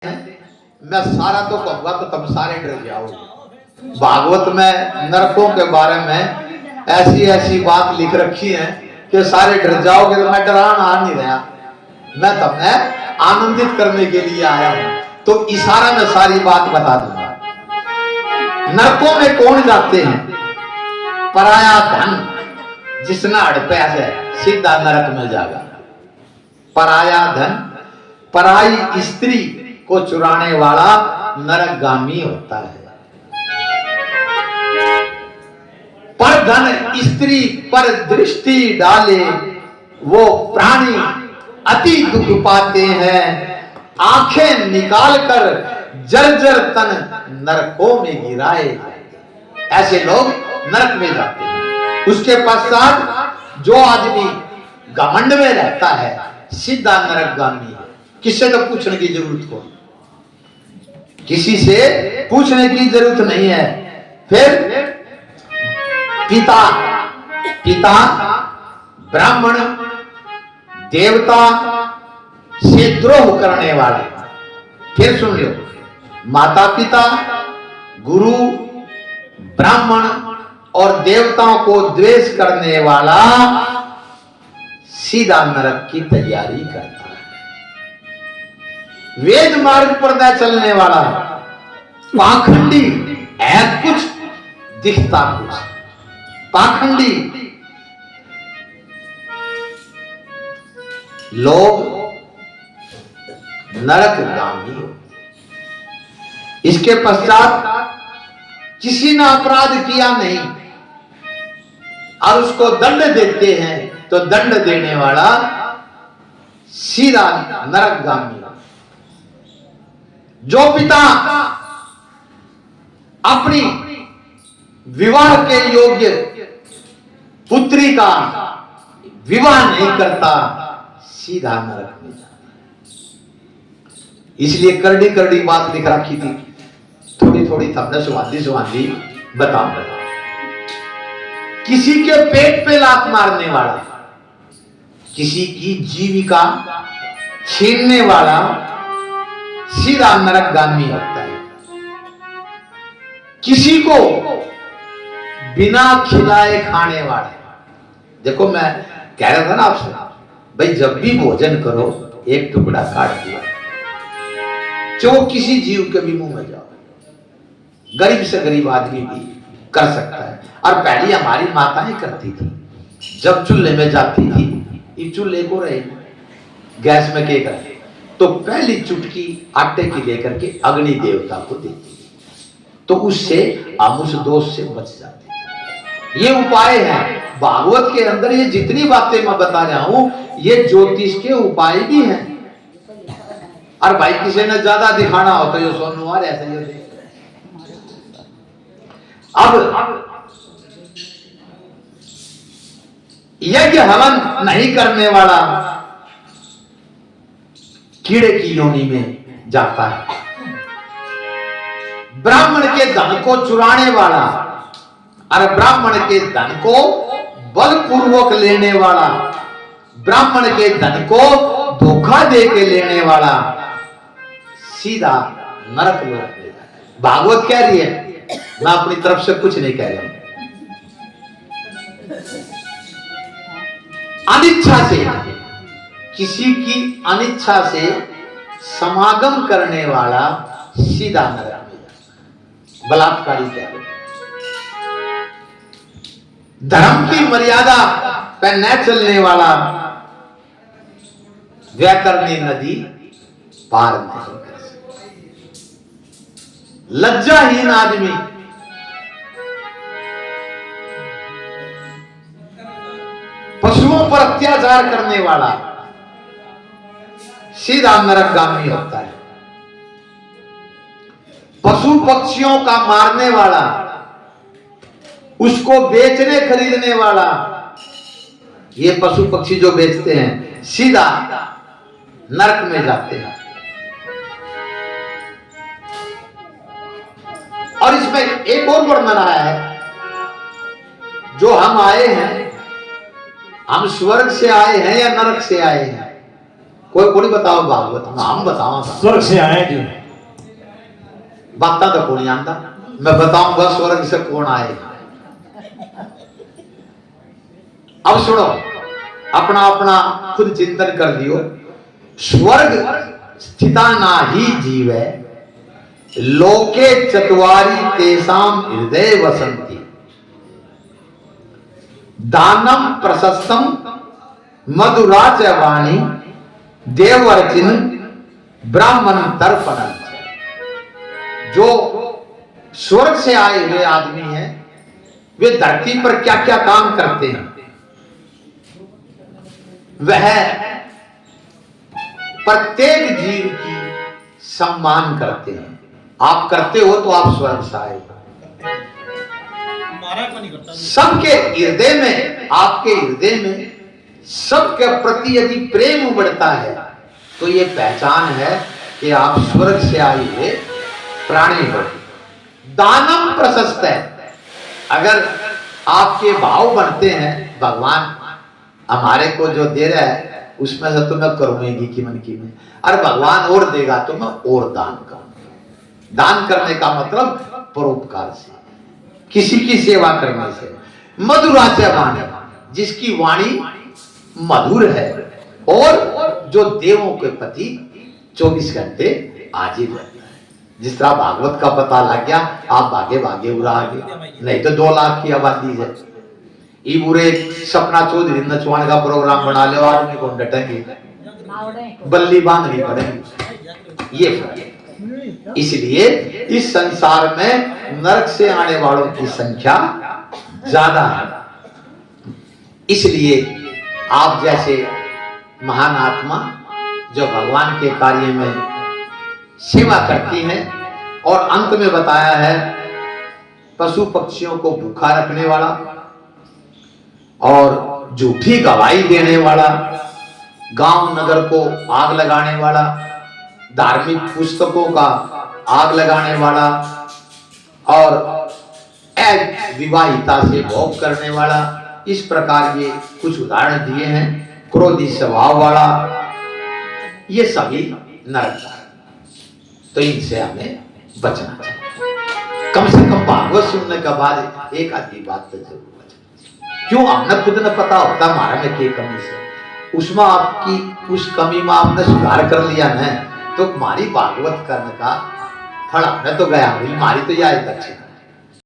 मैं सारा तो कहूंगा तो तुम सारे डर जाओगे। भागवत में नरकों के बारे में ऐसी ऐसी बात लिख रखी है कि सारे डर जाओगे। तो मैं डराना आ नहीं रहा, मैं तुम्हें आनंदित करने के लिए आया हूं। तो इशारा में सारी बात बता दूंगा। नरकों में कौन जाते हैं? पराया धन जिसना हड़पया से सीधा नरक में जाएगा। पराया धन, पराई स्त्री को चुराने वाला नरकगामी होता है। पर धन स्त्री पर दृष्टि डाले वो प्राणी अति दुख पाते हैं। आंखें निकालकर जर्जर तन नरकों में गिराए। ऐसे लोग नरक में जाते हैं। उसके पश्चात जो आदमी घमंड में रहता है सीधा नरकगामी है। किससे तो पूछने की जरूरत को, किसी से पूछने की जरूरत नहीं है। फिर पिता, पिता ब्राह्मण देवता से द्रोह करने वाले। फिर सुन लो, माता पिता गुरु ब्राह्मण और देवताओं को द्वेष करने वाला सीधा नरक की तैयारी करता है। वेद मार्ग पर न चलने वाला पाखंडी है, कुछ दिखता कुछ। पाखंडी लोग नरकगामी हो। इसके पश्चात किसी ने अपराध किया नहीं और उसको दंड देते हैं तो दंड देने वाला सीधा नरकगामी। जो पिता अपनी विवाह के योग्य पुत्री का विवाह नहीं करता सीधा नरक में जाता। इसलिए करड़ी करड़ी बात लिख रखी थी, थोड़ी थोड़ी थपने सुहांदी बताऊंगा। किसी के पेट पे लात मारने वाला, किसी की जीविका छीनने वाला सीधा नरकगामी होता है। किसी को बिना खिलाए खाने वाला। देखो मैं कह रहा था ना आपसे, भाई जब भी भोजन करो एक टुकड़ा काट दिया, जो किसी जीव के भी मुंह में जाओ। गरीब से गरीब आदमी भी कर सकता है। और पहले हमारी माताएं करती थी, जब चूल्हे में जाती थी, ये चूल्हे को रहे गैस में के करते तो पहली चुटकी आटे की लेकर के अग्नि देवता को देती थी, तो उससे हम उस दोष से बच जाते थे। ये उपाय है भागवत के अंदर। ये जितनी बातें मैं बता रहा हूं ये ज्योतिष के उपाय भी हैं। और भाई किसी ने ज्यादा दिखाना हो तो ये सोनवार ऐसे ही। अब यज्ञ हवन नहीं करने वाला कीड़े की योनि में जाता है। ब्राह्मण के धन को चुराने वाला और ब्राह्मण के धन को बलपूर्वक लेने वाला, ब्राह्मण के धन को धोखा दे के लेने वाला सीधा नरक में जाता है। भागवत कह रही है, मैं अपनी तरफ से कुछ नहीं कह रहा हूं। अनिच्छा से, किसी की अनिच्छा से समागम करने वाला सीधा नरक में जाता है। बलात्कारी कह रहे। धर्म की मर्यादा पर न चलने वाला वैतरणी नदी पार नहीं कर सकता। लज्जाहीन आदमी, पशुओं पर अत्याचार करने वाला सीधा नरकगामी होता है। पशु पक्षियों का मारने वाला, उसको बेचने खरीदने वाला, ये पशु पक्षी जो बेचते हैं सीधा नरक में जाते हैं। और इसमें एक और वर्णन आया है, जो हम आए हैं, हम स्वर्ग से आए हैं या नरक से आए हैं। कोई बताओ भागवत हम बताओ स्वर्ग से आए जी। बात तो कौन जानता, मैं बताऊंगा स्वर्ग से कौन आएगा। अब सुनो, अपना अपना खुद चिंतन कर लियो। स्वर्ग स्थिता ना ही जीवे लोके चत्वारी तेसाम हृदय वसंती दानम प्रशस्तम मधुरा च वाणी देवर्चिन ब्राह्मण तर्पण। जो स्वर्ग से आए हुए आदमी हैं वे धरती पर क्या क्या काम करते हैं, वह प्रत्येक जीव की सम्मान करते हैं। आप करते हो तो आप स्वर्ग से आए। सबके हृदय में, आपके हृदय में सबके प्रति यदि प्रेम उमड़ता है तो ये पहचान है कि आप स्वर्ग से आए हुए प्राणी हो। दानम प्रशस्त है, अगर आपके भाव बनते हैं भगवान हमारे को जो दे रहा है उसमें से तो मैं करूंगी की मन की में, अरे भगवान और देगा तो मैं और दान करूंगा। दान करने का मतलब परोपकार से, किसी की सेवा करने से। मधुरा च वाणी, जिसकी वाणी मधुर है और जो देवों के प्रति 24 घंटे हाजिर रहता है। जिस तरह भागवत का पता लग गया आप भागे भागे उड़ा आगे, नहीं तो 2 लाख की आबादी है। ये बुरे सपना चौधरी नचवाने का प्रोग्राम बना ले, आदमी को डटेंगे, बल्ली बांधनी पड़ेगी। ये फर्क है। इसलिए इस संसार में नरक से आने वालों की संख्या ज्यादा है। इसलिए आप जैसे महान आत्मा जो भगवान के कार्य में सेवा करती हैं, और अंत में बताया है पशु पक्षियों को भूखा रखने वाला और झूठी गवाही देने वाला, गांव नगर को आग लगाने वाला, धार्मिक पुस्तकों का आग लगाने वाला और विवाहिता से भोग करने वाला, इस प्रकार ये कुछ उदाहरण दिए हैं। क्रोधी स्वभाव वाला, ये सभी नरक, तो इनसे हमें बचना चाहिए। कम से कम भागवत सुनने के बाद एक आधी बात तो जरूर बचना। क्यों, हमने खुद न पता होता हमारा में क्या कमी से, उसमें आपकी उस कमी में आपने सुधार कर लिया ना, तो हमारी भागवत करने का फल हमने तो गया, हमारी तो यह दक्षिणा।